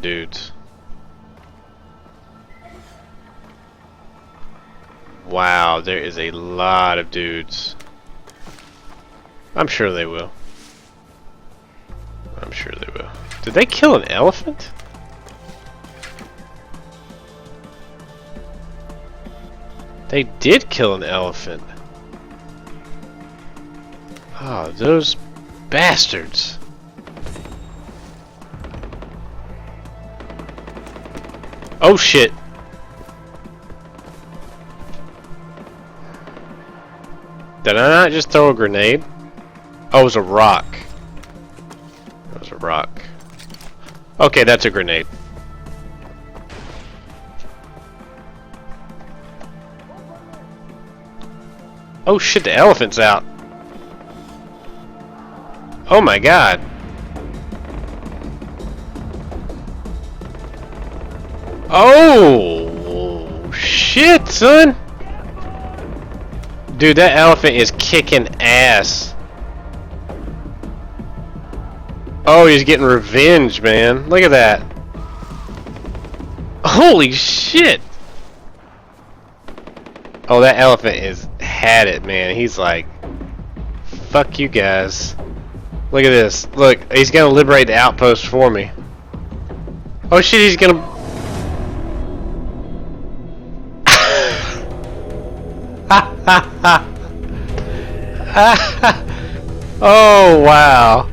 dudes. Wow, there is a lot of dudes. I'm sure they will. I'm sure they will. Did they kill an elephant? They did kill an elephant. Oh, those bastards. Oh shit. Did I not just throw a grenade? Oh, it was a rock. It was a rock. Okay, that's a grenade. Oh shit, the elephant's out. Oh my god. Oh shit, son. Dude, that elephant is kicking ass. Oh, he's getting revenge, man. Look at that. Holy shit. Oh, that elephant is had it, man. He's like, fuck you guys. Look at this. Look, he's gonna liberate the outpost for me. Oh shit, he's gonna... Oh wow.